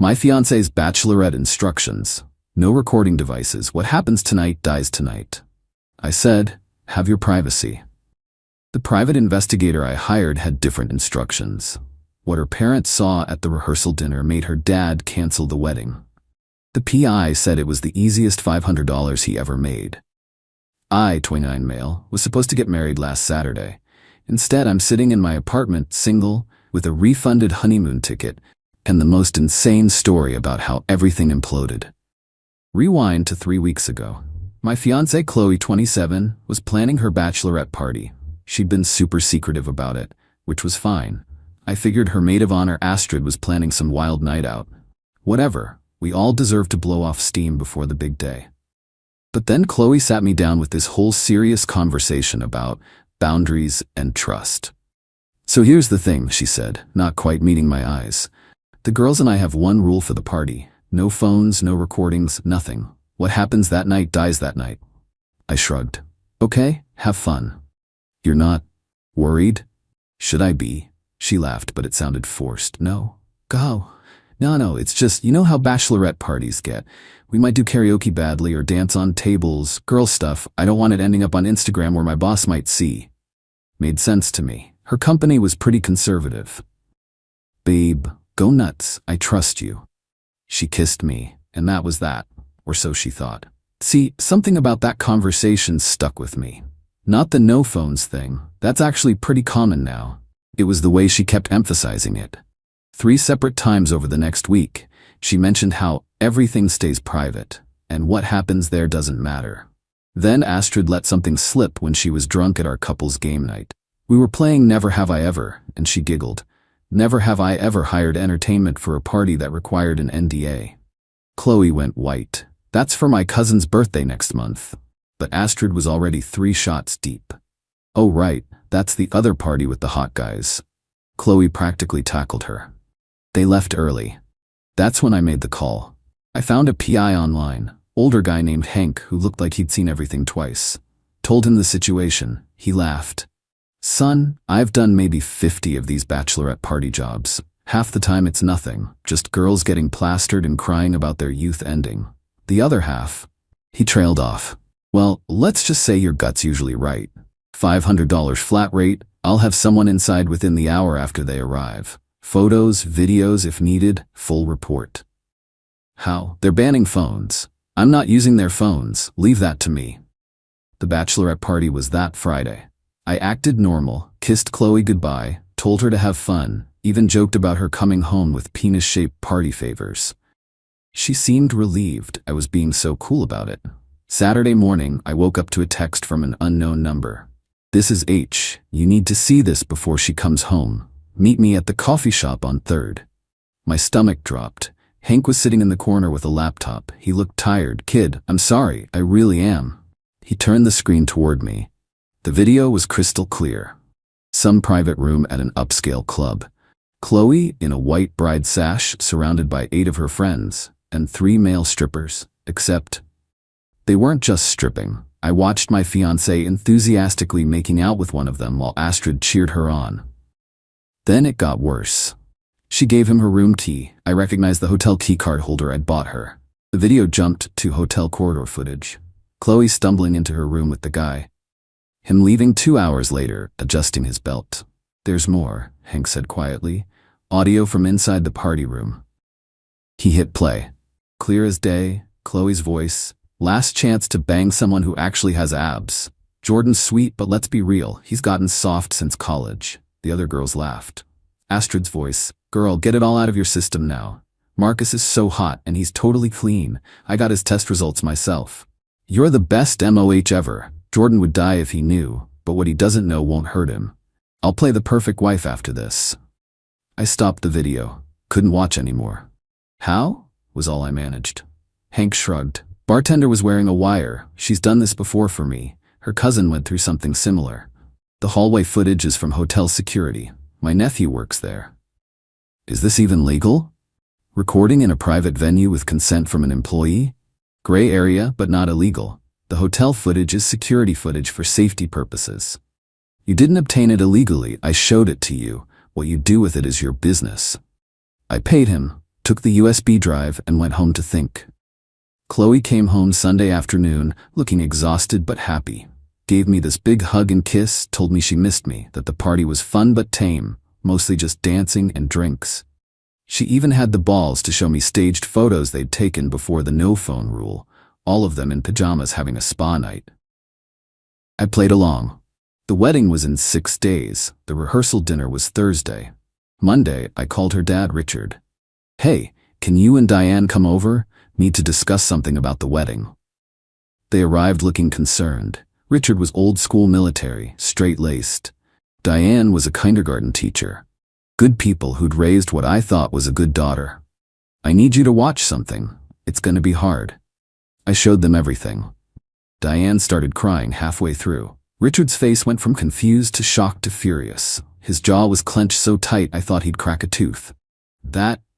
My fiancé's Bachelorette instructions. No recording devices. What happens tonight dies tonight. I said, have your privacy. The private investigator I hired had different instructions. What her parents saw at the rehearsal dinner made her dad cancel the wedding. The PI said it was the easiest $500 he ever made. I, 29 male, was supposed to get married last Saturday. Instead, I'm sitting in my apartment, single, with a refunded honeymoon ticket, and the most insane story about how everything imploded. Rewind to 3 weeks ago. My fiancée Chloe, 27, was planning her bachelorette party. She'd been super secretive about it, which was fine. I figured her maid of honor Astrid was planning some wild night out. Whatever, we all deserve to blow off steam before the big day. But then Chloe sat me down with this whole serious conversation about boundaries and trust. So here's the thing, she said, not quite meeting my eyes. The girls and I have one rule for the party. No phones, no recordings, nothing. What happens that night dies that night. I shrugged. Okay, have fun. You're not worried? Should I be? She laughed, but it sounded forced. No. Go. No, it's just, you know how bachelorette parties get. We might do karaoke badly or dance on tables, girl stuff. I don't want it ending up on Instagram where my boss might see. Made sense to me. Her company was pretty conservative. Babe, go nuts. I trust you. She kissed me, and that was that. Or so she thought. See, something about that conversation stuck with me. Not the no phones thing. That's actually pretty common now. It was the way she kept emphasizing it. 3 separate times over the next week, she mentioned how everything stays private, and what happens there doesn't matter. Then Astrid let something slip when she was drunk at our couple's game night. We were playing Never Have I Ever, and she giggled. Never have I ever hired entertainment for a party that required an NDA. Chloe went white. That's for my cousin's birthday next month. But Astrid was already 3 shots deep. Oh right, that's the other party with the hot guys. Chloe practically tackled her. They left early. That's when I made the call. I found a PI online, older guy named Hank who looked like he'd seen everything twice. Told him the situation. He laughed. Son, I've done maybe 50 of these bachelorette party jobs. Half the time it's nothing, just girls getting plastered and crying about their youth ending. The other half, he trailed off. Well, let's just say your gut's usually right. $500 flat rate, I'll have someone inside within the hour after they arrive. Photos, videos if needed, full report. How? They're banning phones. I'm not using their phones, leave that to me. The bachelorette party was that Friday. I acted normal, kissed Chloe goodbye, told her to have fun, even joked about her coming home with penis-shaped party favors. She seemed relieved I was being so cool about it. Saturday morning, I woke up to a text from an unknown number. This is H. You need to see this before she comes home. Meet me at the coffee shop on 3rd. My stomach dropped. Hank was sitting in the corner with a laptop. He looked tired. Kid, I'm sorry, I really am. He turned the screen toward me. The video was crystal clear. Some private room at an upscale club. Chloe in a white bride sash surrounded by 8 of her friends, and 3 male strippers, except they weren't just stripping. I watched my fiancée enthusiastically making out with one of them while Astrid cheered her on. Then it got worse. She gave him her room key. I recognized the hotel key card holder I'd bought her. The video jumped to hotel corridor footage. Chloe stumbling into her room with the guy. Him leaving 2 hours later, adjusting his belt. There's more, Hank said quietly. Audio from inside the party room. He hit play. Clear as day, Chloe's voice. Last chance to bang someone who actually has abs. Jordan's sweet, but let's be real, he's gotten soft since college. The other girls laughed. Astrid's voice. Girl, get it all out of your system now. Marcus is so hot and he's totally clean. I got his test results myself. You're the best MOH ever. Jordan would die if he knew, but what he doesn't know won't hurt him. I'll play the perfect wife after this. I stopped the video. Couldn't watch anymore. How? Was all I managed. Hank shrugged. Bartender was wearing a wire. She's done this before for me. Her cousin went through something similar. The hallway footage is from hotel security. My nephew works there. Is this even legal? Recording in a private venue with consent from an employee? Gray area, but not illegal. The hotel footage is security footage for safety purposes. You didn't obtain it illegally. I showed it to you. What you do with it is your business. I paid him. took the USB drive and went home to think. Chloe came home Sunday afternoon, looking exhausted but happy. Gave me this big hug and kiss, told me she missed me, that the party was fun but tame, mostly just dancing and drinks. She even had the balls to show me staged photos they'd taken before the no-phone rule, all of them in pajamas having a spa night. I played along. The wedding was in 6 days. The rehearsal dinner was Thursday. Monday, I called her dad, Richard. "Hey, can you and Diane come over? Need to discuss something about the wedding." They arrived looking concerned. Richard was old-school military, straight-laced. Diane was a kindergarten teacher. Good people who'd raised what I thought was a good daughter. "I need you to watch something. It's gonna be hard." I showed them everything. Diane started crying halfway through. Richard's face went from confused to shocked to furious. His jaw was clenched so tight I thought he'd crack a tooth.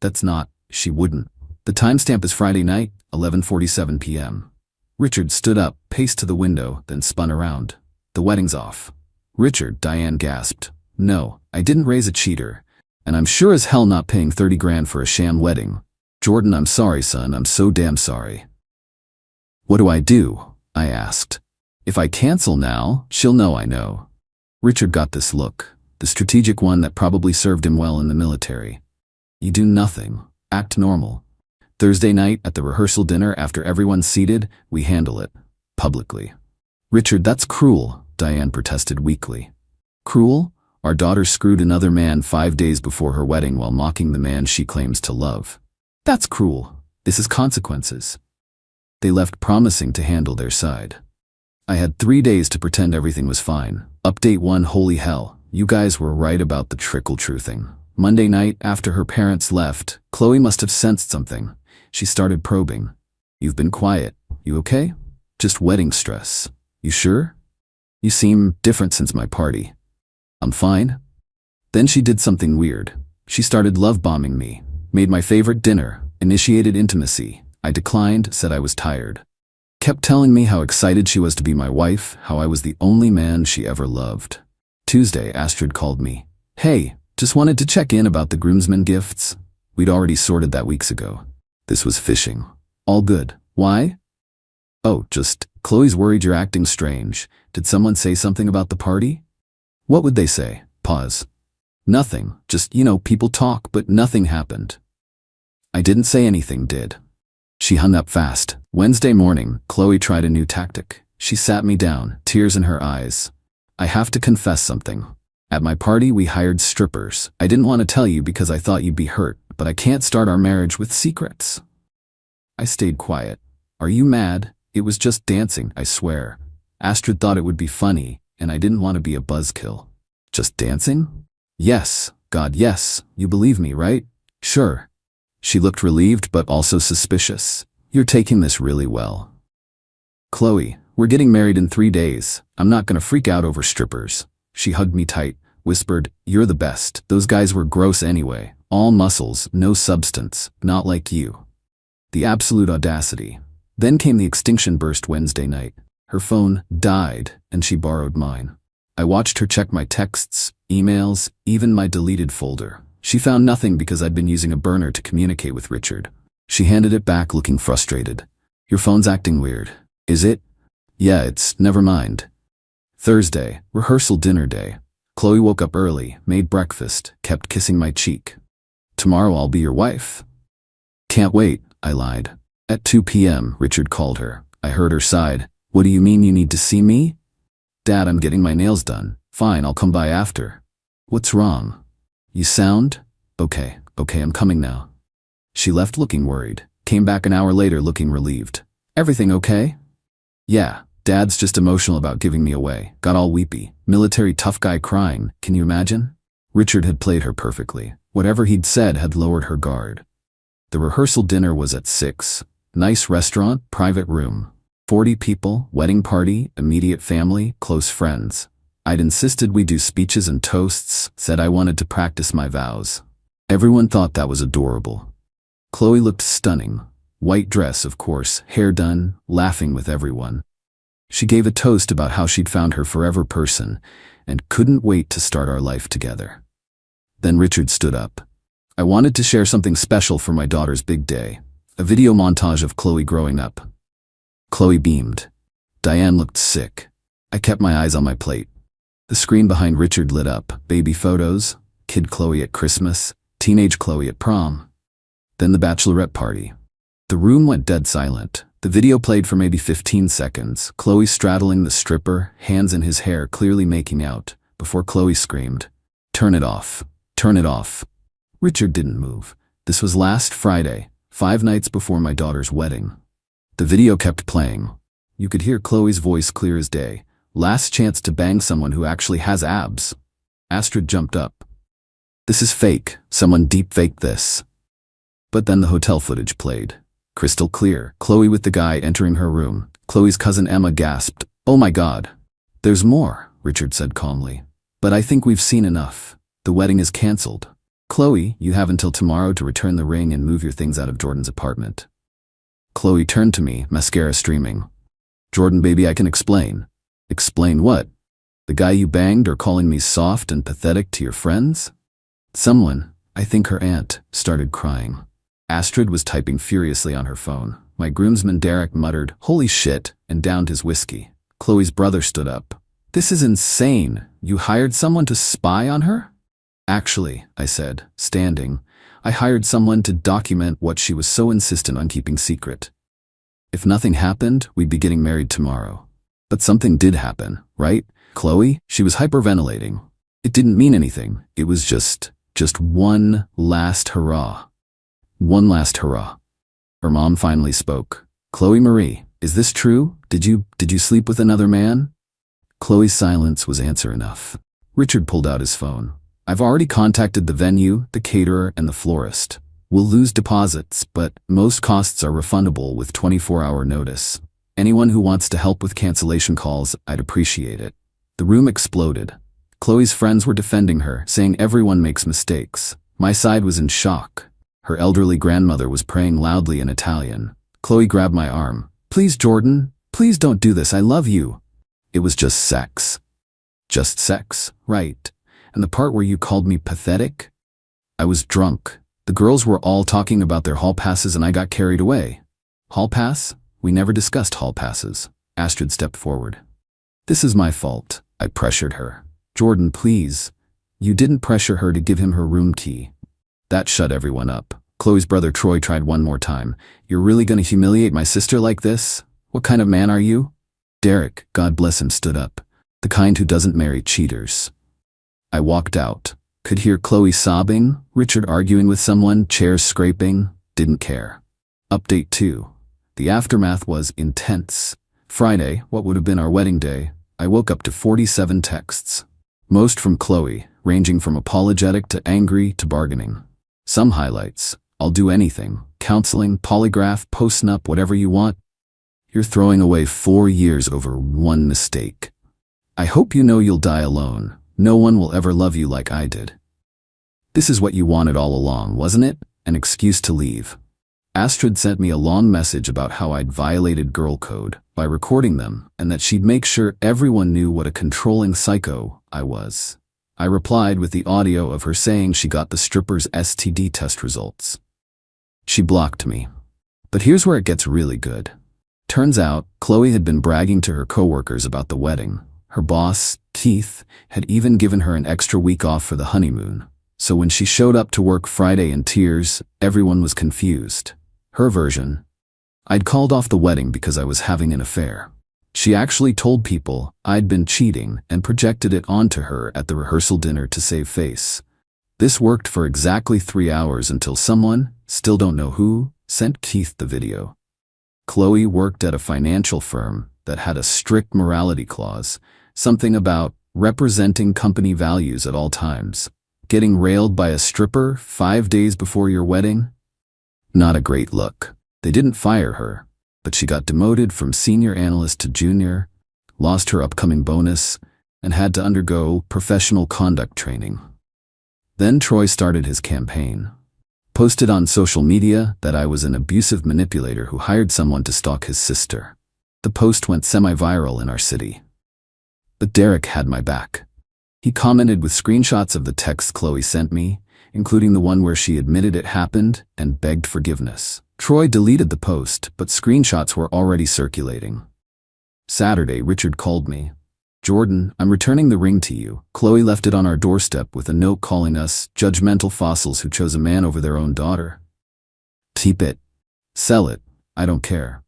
That's not, she wouldn't. The timestamp is Friday night, 11:47 p.m. Richard stood up, paced to the window, then spun around. "The wedding's off." "Richard," Diane gasped. "No, I didn't raise a cheater. And I'm sure as hell not paying 30 grand for a sham wedding. Jordan, I'm sorry, son, I'm so damn sorry." "What do I do?" I asked. "If I cancel now, she'll know I know." Richard got this look, the strategic one that probably served him well in the military. "You do nothing. Act normal. Thursday night at the rehearsal dinner after everyone's seated, we handle it. Publicly." "Richard, that's cruel," Diane protested weakly. "Cruel? Our daughter screwed another man 5 days before her wedding while mocking the man she claims to love. That's cruel. This is consequences." They left promising to handle their side. I had 3 days to pretend everything was fine. Update 1: Holy hell, you guys were right about the trickle-truthing. Monday night, after her parents left, Chloe must have sensed something. She started probing. "You've been quiet. You okay?" "Just wedding stress." "You sure? You seem different since my party." "I'm fine." Then she did something weird. She started love-bombing me. Made my favorite dinner. Initiated intimacy. I declined, said I was tired. Kept telling me how excited she was to be my wife, how I was the only man she ever loved. Tuesday, Astrid called me. "Hey, just wanted to check in about the groomsmen gifts." We'd already sorted that weeks ago. This was fishing. "All good. Why?" "Oh, just, Chloe's worried you're acting strange. Did someone say something about the party?" "What would they say?" Pause. "Nothing. Just, people talk, but nothing happened." I didn't say anything, did. She hung up fast. Wednesday morning, Chloe tried a new tactic. She sat me down, tears in her eyes. "I have to confess something. At my party, we hired strippers. I didn't want to tell you because I thought you'd be hurt, but I can't start our marriage with secrets." I stayed quiet. "Are you mad? It was just dancing, I swear. Astrid thought it would be funny, and I didn't want to be a buzzkill." "Just dancing?" "Yes. God, yes. You believe me, right?" "Sure." She looked relieved but also suspicious. "You're taking this really well." "Chloe, we're getting married in 3 days. I'm not gonna freak out over strippers." She hugged me tight, whispered, "You're the best. Those guys were gross anyway. All muscles, no substance, not like you." The absolute audacity. Then came the extinction burst Wednesday night. Her phone died, and she borrowed mine. I watched her check my texts, emails, even my deleted folder. She found nothing because I'd been using a burner to communicate with Richard. She handed it back looking frustrated. "Your phone's acting weird." "Is it?" "Yeah, never mind." Thursday, rehearsal dinner day. Chloe woke up early, made breakfast, kept kissing my cheek. "Tomorrow I'll be your wife." "Can't wait," I lied. At 2 p.m., Richard called her. I heard her sigh. "What do you mean you need to see me?" "Dad, I'm getting my nails done." "Fine, I'll come by after." "What's wrong?" "You sound?" Okay, I'm coming now." She left looking worried, came back an hour later looking relieved. "Everything okay?" "Yeah, Dad's just emotional about giving me away. Got all weepy. Military tough guy crying, can you imagine?" Richard had played her perfectly. Whatever he'd said had lowered her guard. The rehearsal dinner was at 6. Nice restaurant, private room. 40 people, wedding party, immediate family, close friends. I'd insisted we do speeches and toasts, said I wanted to practice my vows. Everyone thought that was adorable. Chloe looked stunning. White dress, of course, hair done, laughing with everyone. She gave a toast about how she'd found her forever person and couldn't wait to start our life together. Then Richard stood up. I wanted to share something special for my daughter's big day. A video montage of Chloe growing up. Chloe beamed. Diane looked sick. I kept my eyes on my plate. The screen behind Richard lit up. Baby photos, kid Chloe at Christmas, teenage Chloe at prom. Then the bachelorette party. The room went dead silent. The video played for maybe 15 seconds. Chloe straddling the stripper, hands in his hair, clearly making out, before Chloe screamed, "Turn it off. Turn it off." Richard didn't move. This was last Friday, 5 nights before my daughter's wedding. The video kept playing. You could hear Chloe's voice clear as day. Last chance to bang someone who actually has abs. Astrid jumped up. "This is fake. Someone deep-faked this." But then the hotel footage played. Crystal clear. Chloe with the guy entering her room. Chloe's cousin Emma gasped, "Oh my God." "There's more," Richard said calmly. "But I think we've seen enough. The wedding is cancelled. Chloe, you have until tomorrow to return the ring and move your things out of Jordan's apartment." Chloe turned to me, mascara streaming. "Jordan, baby, I can explain." "Explain what? The guy you banged or calling me soft and pathetic to your friends?" Someone, I think her aunt, started crying. Astrid was typing furiously on her phone. My groomsman Derek muttered, "Holy shit," and downed his whiskey. Chloe's brother stood up. "This is insane. You hired someone to spy on her?" "Actually," I said, standing, "I hired someone to document what she was so insistent on keeping secret. If nothing happened, we'd be getting married tomorrow. But something did happen, right? Chloe, she was hyperventilating. It didn't mean anything. It was just one last hurrah. One last hurrah." Her mom finally spoke. "Chloe Marie, is this true? Did you sleep with another man?" Chloe's silence was answer enough. Richard pulled out his phone. "I've already contacted the venue, the caterer, and the florist. We'll lose deposits, but most costs are refundable with 24-hour notice. Anyone who wants to help with cancellation calls, I'd appreciate it." The room exploded. Chloe's friends were defending her, saying everyone makes mistakes. My side was in shock. Her elderly grandmother was praying loudly in Italian. Chloe grabbed my arm. "Please, Jordan, please don't do this. I love you." "It was just sex." "Just sex, right. And the part where you called me pathetic?" "I was drunk. The girls were all talking about their hall passes and I got carried away." "Hall pass? We never discussed hall passes." Astrid stepped forward. "This is my fault." I pressured her. "Jordan, please." "You didn't pressure her to give him her room key." That shut everyone up. Chloe's brother Troy tried one more time. "You're really gonna humiliate my sister like this? What kind of man are you?" Derek, God bless him, stood up. "The kind who doesn't marry cheaters." I walked out. Could hear Chloe sobbing, Richard arguing with someone, chairs scraping. Didn't care. Update 2. The aftermath was intense. Friday, what would have been our wedding day, I woke up to 47 texts. Most from Chloe, ranging from apologetic to angry to bargaining. Some highlights: "I'll do anything. Counseling, polygraph, post-nup, whatever you want. You're throwing away 4 years over one mistake. I hope you know you'll die alone. No one will ever love you like I did. This is what you wanted all along, wasn't it? An excuse to leave." Astrid sent me a long message about how I'd violated girl code by recording them and that she'd make sure everyone knew what a controlling psycho I was. I replied with the audio of her saying she got the stripper's STD test results. She blocked me. But here's where it gets really good. Turns out, Chloe had been bragging to her coworkers about the wedding. Her boss, Keith, had even given her an extra week off for the honeymoon. So when she showed up to work Friday in tears, everyone was confused. Her version: "I'd called off the wedding because I was having an affair." She actually told people I'd been cheating and projected it onto her at the rehearsal dinner to save face. This worked for exactly 3 hours until someone, still don't know who, sent Keith the video. Chloe worked at a financial firm that had a strict morality clause, something about representing company values at all times. Getting railed by a stripper 5 days before your wedding? Not a great look. They didn't fire her, but she got demoted from senior analyst to junior, lost her upcoming bonus, and had to undergo professional conduct training. Then Troy started his campaign. Posted on social media that I was an abusive manipulator who hired someone to stalk his sister. The post went semi-viral in our city. But Derek had my back. He commented with screenshots of the texts Chloe sent me, including the one where she admitted it happened and begged forgiveness. Troy deleted the post, but screenshots were already circulating. Saturday, Richard called me. "Jordan, I'm returning the ring to you. Chloe left it on our doorstep with a note calling us judgmental fossils who chose a man over their own daughter. Keep it. Sell it. I don't care."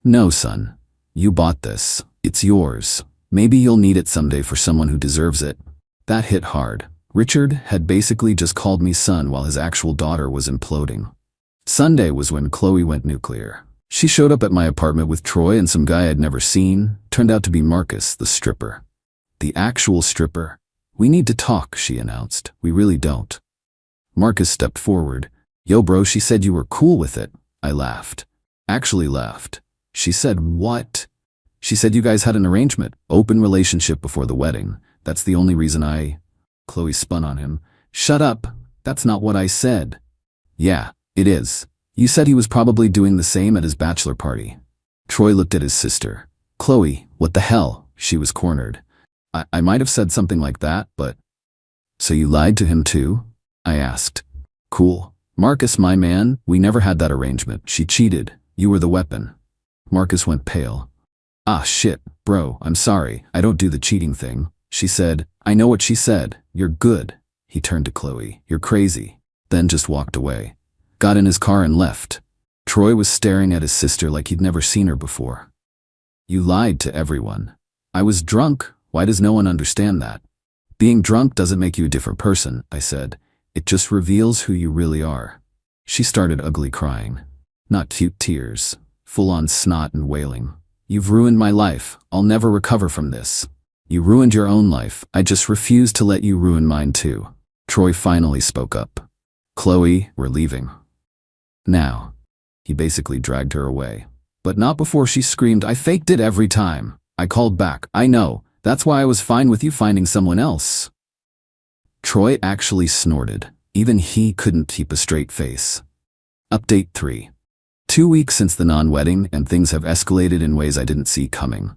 "No, son. You bought this. It's yours. Maybe you'll need it someday for someone who deserves it." That hit hard. Richard had basically just called me son while his actual daughter was imploding. Sunday was when Chloe went nuclear. She showed up at my apartment with Troy and some guy I'd never seen. Turned out to be Marcus, the stripper. The actual stripper. "We need to talk," she announced. "We really don't." Marcus stepped forward. "Yo bro, she said you were cool with it." I laughed. Actually laughed. "She said what?" "She said you guys had an arrangement, open relationship before the wedding. That's the only reason I..." Chloe spun on him. "Shut up. That's not what I said." "Yeah, it is. You said he was probably doing the same at his bachelor party." Troy looked at his sister. "Chloe, what the hell?" She was cornered. I might have said something like that, but..." "So you lied to him too?" I asked. "Cool. Marcus, my man, we never had that arrangement. She cheated. You were the weapon." Marcus went pale. "Ah shit, bro, I'm sorry. I don't do the cheating thing." She said. "I know what she said. You're good." He turned to Chloe. "You're crazy." Then just walked away. Got in his car and left. Troy was staring at his sister like he'd never seen her before. "You lied to everyone." "I was drunk. Why does no one understand that?" "Being drunk doesn't make you a different person," I said. "It just reveals who you really are." She started ugly crying. Not cute tears. Full-on snot and wailing. "You've ruined my life. I'll never recover from this." "You ruined your own life. I just refuse to let you ruin mine too." Troy finally spoke up. "Chloe, we're leaving. Now." He basically dragged her away. But not before she screamed, "I faked it every time." I called back. "I know. That's why I was fine with you finding someone else." Troy actually snorted. Even he couldn't keep a straight face. Update 3. 2 weeks since the non-wedding, and things have escalated in ways I didn't see coming.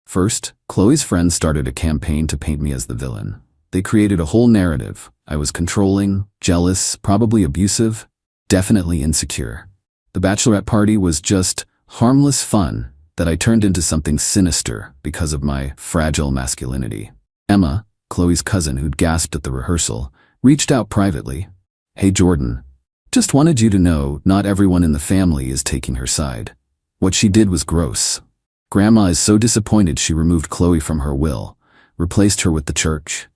First, Chloe's friends started a campaign to paint me as the villain. They created a whole narrative. I was controlling, jealous, probably abusive, definitely insecure. The bachelorette party was just harmless fun that I turned into something sinister because of my fragile masculinity. Emma, Chloe's cousin who'd gasped at the rehearsal, reached out privately. "Hey Jordan, just wanted you to know not everyone in the family is taking her side. What she did was gross. Grandma is so disappointed she removed Chloe from her will, replaced her with the church."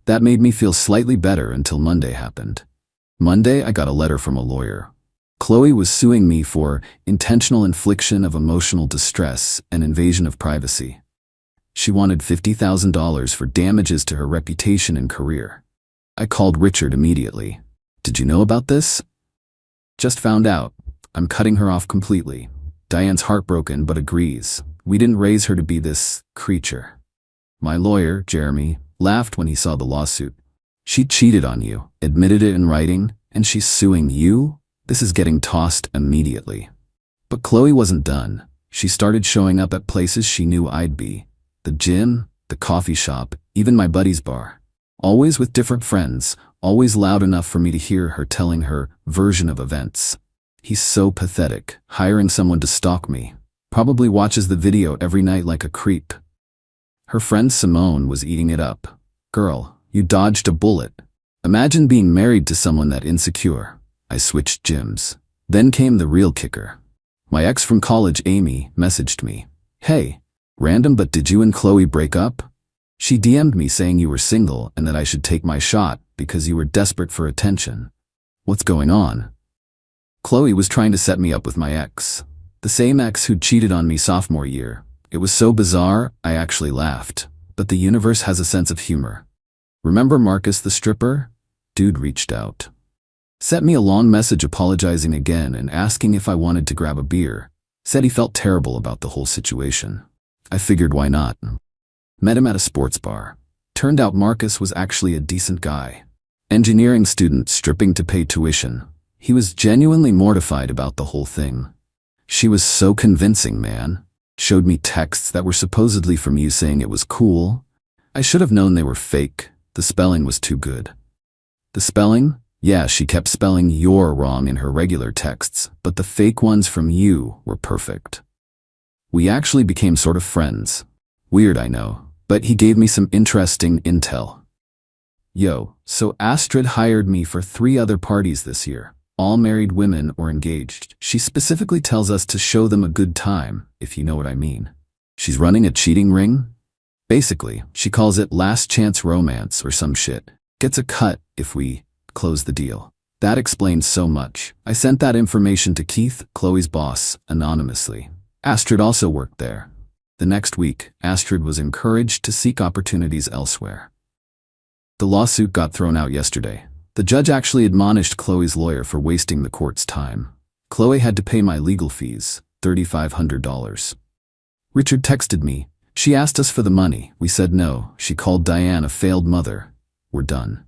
That made me feel slightly better until Monday happened. Monday, I got a letter from a lawyer. Chloe was suing me for intentional infliction of emotional distress and invasion of privacy. She wanted $50,000 for damages to her reputation and career. I called Richard immediately. "Did you know about this?" "Just found out. I'm cutting her off completely." Diane's heartbroken but agrees. "We didn't raise her to be this creature." My lawyer, Jeremy, laughed when he saw the lawsuit. "She cheated on you, admitted it in writing, and she's suing you? This is getting tossed immediately." But Chloe wasn't done. She started showing up at places she knew I'd be. The gym, the coffee shop, even my buddy's bar. Always with different friends, always loud enough for me to hear her telling her version of events. He's so pathetic, hiring someone to stalk me. Probably watches the video every night like a creep. Her friend Simone was eating it up. "Girl, you dodged a bullet. Imagine being married to someone that insecure." I switched gyms. Then came the real kicker. My ex from college, Amy, messaged me. "Hey, random, but did you and Chloe break up?" She DM'd me saying you were single and that I should take my shot because you were desperate for attention. What's going on? Chloe was trying to set me up with my ex. The same ex who'd cheated on me sophomore year. It was so bizarre, I actually laughed. But the universe has a sense of humor. Remember Marcus the stripper? Dude reached out. Sent me a long message apologizing again and asking if I wanted to grab a beer. Said he felt terrible about the whole situation. I figured why not. Met him at a sports bar. Turned out Marcus was actually a decent guy. Engineering student stripping to pay tuition. He was genuinely mortified about the whole thing. She was so convincing, man. Showed me texts that were supposedly from you saying it was cool. I should have known they were fake. The spelling was too good. The spelling? Yeah, she kept spelling "you're" wrong in her regular texts, but the fake ones from you were perfect. We actually became sort of friends. Weird, I know, but he gave me some interesting intel. Yo, so Astrid hired me for 3 other parties this year, all married women or engaged. She specifically tells us to show them a good time, if you know what I mean. She's running a cheating ring? Basically, she calls it last chance romance or some shit. Gets a cut if we close the deal. That explains so much. I sent that information to Keith, Chloe's boss, anonymously. Astrid also worked there. The next week, Astrid was encouraged to seek opportunities elsewhere. The lawsuit got thrown out yesterday. The judge actually admonished Chloe's lawyer for wasting the court's time. Chloe had to pay my legal fees, $3,500. Richard texted me. She asked us for the money. We said no. She called Diane a failed mother. We're done.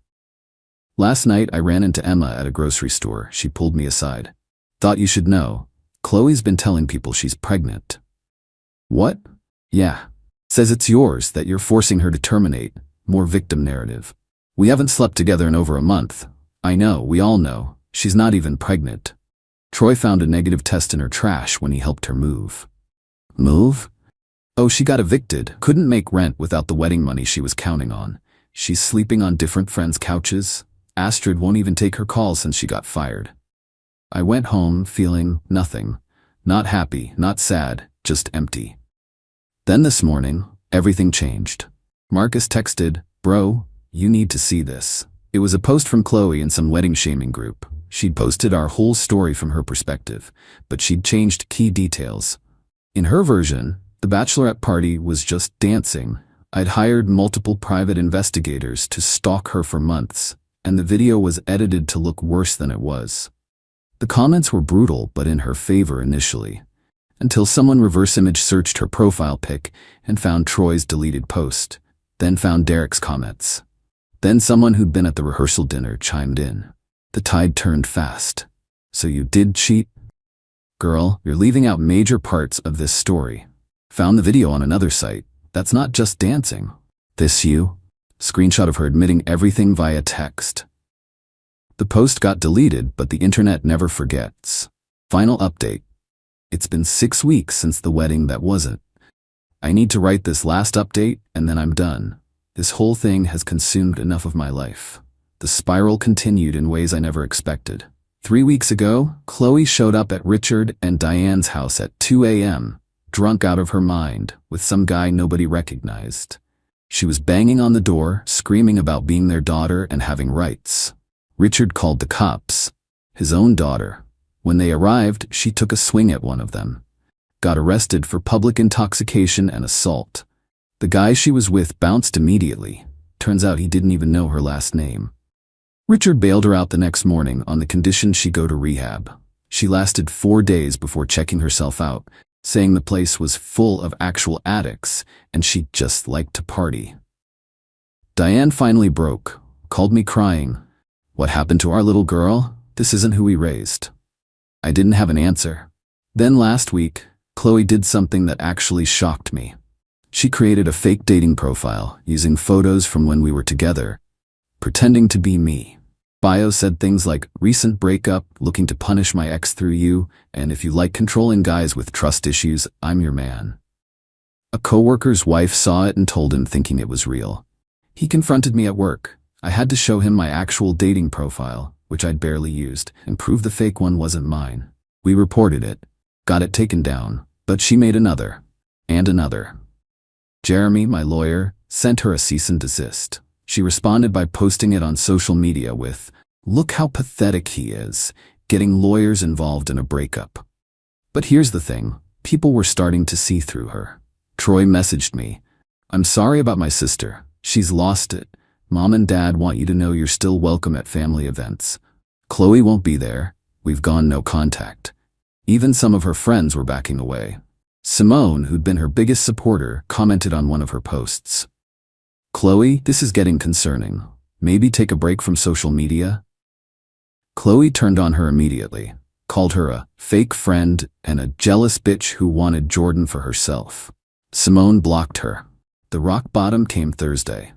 Last night I ran into Emma at a grocery store. She pulled me aside. Thought you should know. Chloe's been telling people she's pregnant. What? Yeah. Says it's yours, that you're forcing her to terminate. More victim narrative. We haven't slept together in over a month. I know, we all know. She's not even pregnant. Troy found a negative test in her trash when he helped her move. Move? Oh, she got evicted. Couldn't make rent without the wedding money she was counting on. She's sleeping on different friends' couches. Astrid won't even take her calls since she got fired. I went home feeling nothing. Not happy, not sad, just empty. Then this morning, everything changed. Marcus texted, "Bro, you need to see this." It was a post from Chloe in some wedding shaming group. She'd posted our whole story from her perspective, but she'd changed key details. In her version, the bachelorette party was just dancing. I'd hired multiple private investigators to stalk her for months, and the video was edited to look worse than it was. The comments were brutal but in her favor initially, until someone reverse image searched her profile pic and found Troy's deleted post, then found Derek's comments. Then someone who'd been at the rehearsal dinner chimed in. The tide turned fast. So you did cheat? Girl, you're leaving out major parts of this story. Found the video on another site. That's not just dancing. This you? Screenshot of her admitting everything via text. The post got deleted, but the internet never forgets. Final update. It's been 6 weeks since the wedding that wasn't. I need to write this last update and then I'm done. This whole thing has consumed enough of my life. The spiral continued in ways I never expected. 3 weeks ago, Chloe showed up at Richard and Diane's house at 2 a.m., drunk out of her mind, with some guy nobody recognized. She was banging on the door, screaming about being their daughter and having rights. Richard called the cops. His own daughter. When they arrived, she took a swing at one of them. Got arrested for public intoxication and assault. The guy she was with bounced immediately. Turns out he didn't even know her last name. Richard bailed her out the next morning on the condition she go to rehab. She lasted 4 days before checking herself out, saying the place was full of actual addicts and she just liked to party. Diane finally broke, called me crying. What happened to our little girl? This isn't who we raised. I didn't have an answer. Then last week, Chloe did something that actually shocked me. She created a fake dating profile using photos from when we were together, pretending to be me. Bio said things like, "Recent breakup, looking to punish my ex through you, and if you like controlling guys with trust issues, I'm your man." A coworker's wife saw it and told him, thinking it was real. He confronted me at work. I had to show him my actual dating profile, which I'd barely used, and prove the fake one wasn't mine. We reported it, got it taken down, but she made another, and another. Jeremy, my lawyer, sent her a cease and desist. She responded by posting it on social media with, "Look how pathetic he is, getting lawyers involved in a breakup." But here's the thing, people were starting to see through her. Troy messaged me, "I'm sorry about my sister. She's lost it. Mom and Dad want you to know you're still welcome at family events. Chloe won't be there. We've gone no contact." Even some of her friends were backing away. Simone, who'd been her biggest supporter, commented on one of her posts. "Chloe, this is getting concerning. Maybe take a break from social media?" Chloe turned on her immediately, called her a fake friend and a jealous bitch who wanted Jordan for herself. Simone blocked her. The rock bottom came Thursday.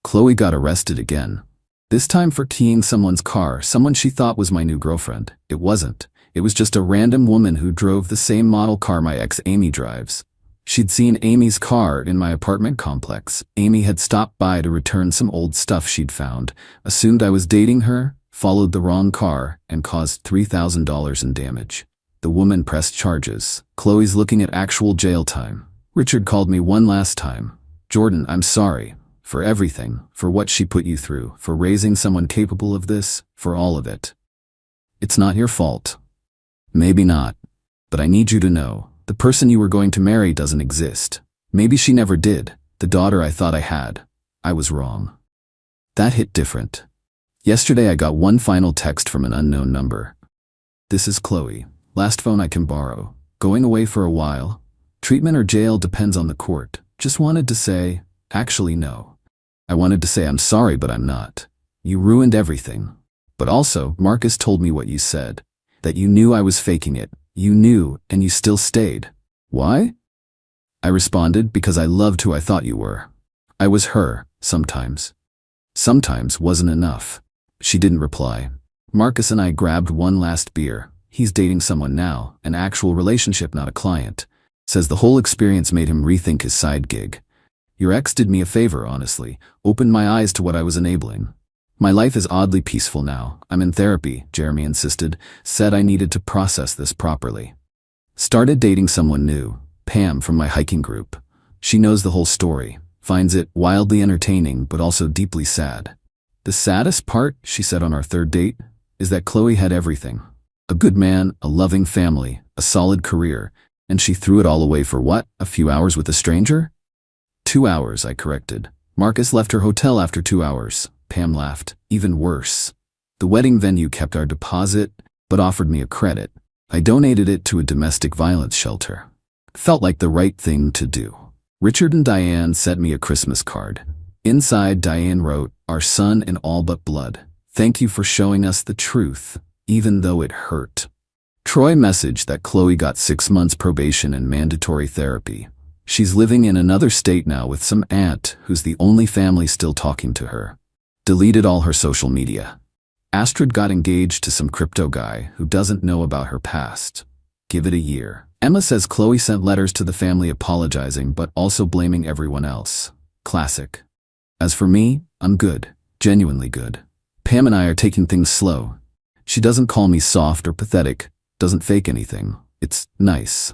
Chloe got arrested again. This time for keying someone's car, someone she thought was my new girlfriend. It wasn't. It was just a random woman who drove the same model car my ex Amy drives. She'd seen Amy's car in my apartment complex. Amy had stopped by to return some old stuff she'd found, assumed I was dating her, followed the wrong car, and caused $3,000 in damage. The woman pressed charges. Chloe's looking at actual jail time. Richard called me one last time. Jordan, I'm sorry. For everything. For what she put you through. For raising someone capable of this. For all of it. It's not your fault. Maybe not. But I need you to know, the person you were going to marry doesn't exist. Maybe she never did. The daughter I thought I had. I was wrong. That hit different. Yesterday I got one final text from an unknown number. This is Chloe. Last phone I can borrow. Going away for a while. Treatment or jail depends on the court. Just wanted to say, actually no. I wanted to say I'm sorry but I'm not. You ruined everything. But also, Marcus told me what you said. That you knew I was faking it. You knew, and you still stayed. Why? I responded, because I loved who I thought you were. I was her, sometimes. Sometimes wasn't enough. She didn't reply. Marcus and I grabbed one last beer. He's dating someone now, an actual relationship, not a client. Says the whole experience made him rethink his side gig. Your ex did me a favor, honestly. Opened my eyes to what I was enabling. My life is oddly peaceful now. I'm in therapy, Jeremy insisted. Said I needed to process this properly. Started dating someone new, Pam from my hiking group. She knows the whole story. Finds it wildly entertaining but also deeply sad. The saddest part, she said on our third date, is that Chloe had everything. A good man, a loving family, a solid career, and she threw it all away for what? A few hours with a stranger? 2 hours, I corrected. Marcus left her hotel after 2 hours. Pam laughed. Even worse. The wedding venue kept our deposit, but offered me a credit. I donated it to a domestic violence shelter. Felt like the right thing to do. Richard and Diane sent me a Christmas card. Inside, Diane wrote, "Our son in all but blood. Thank you for showing us the truth, even though it hurt." Troy messaged that Chloe got 6 months probation and mandatory therapy. She's living in another state now with some aunt who's the only family still talking to her. Deleted all her social media. Astrid got engaged to some crypto guy who doesn't know about her past. Give it a year. Emma says Chloe sent letters to the family apologizing but also blaming everyone else. Classic. As for me, I'm good. Genuinely good. Pam and I are taking things slow. She doesn't call me soft or pathetic, doesn't fake anything. It's nice.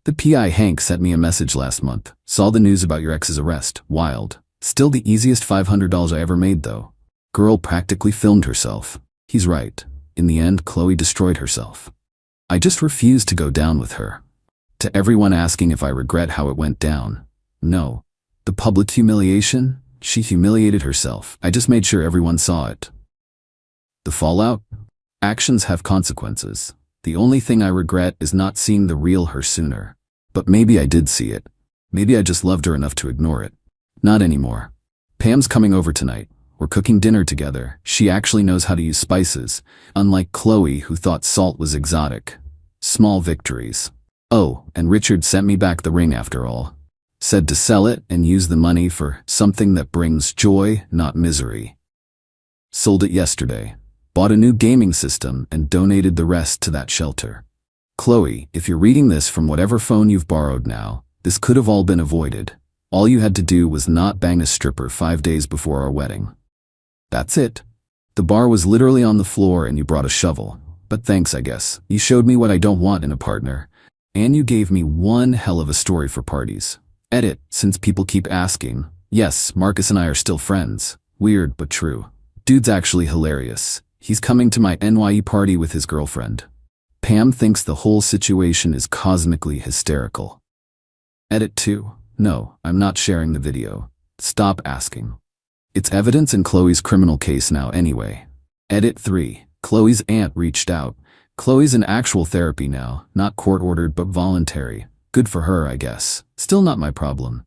The PI Hank sent me a message last month. Saw the news about your ex's arrest. Wild. Still the easiest $500 I ever made though. Girl practically filmed herself. He's right. In the end, Chloe destroyed herself. I just refused to go down with her. To everyone asking if I regret how it went down. No. The public humiliation? She humiliated herself. I just made sure everyone saw it. The fallout? Actions have consequences. The only thing I regret is not seeing the real her sooner. But maybe I did see it. Maybe I just loved her enough to ignore it. Not anymore. Pam's coming over tonight. We're cooking dinner together. She actually knows how to use spices, unlike Chloe who thought salt was exotic. Small victories. Oh, and Richard sent me back the ring after all. Said to sell it and use the money for something that brings joy, not misery. Sold it yesterday. Bought a new gaming system and donated the rest to that shelter. Chloe, if you're reading this from whatever phone you've borrowed now, this could have all been avoided. All you had to do was not bang a stripper 5 days before our wedding. That's it. The bar was literally on the floor and you brought a shovel. But thanks, I guess. You showed me what I don't want in a partner. And you gave me one hell of a story for parties. Edit, since people keep asking. Yes, Marcus and I are still friends. Weird, but true. Dude's actually hilarious. He's coming to my NYE party with his girlfriend. Pam thinks the whole situation is cosmically hysterical. Edit 2. No, I'm not sharing the video. Stop asking. It's evidence in Chloe's criminal case now anyway. Edit 3. Chloe's aunt reached out. Chloe's in actual therapy now, not court-ordered but voluntary. Good for her, I guess. Still not my problem.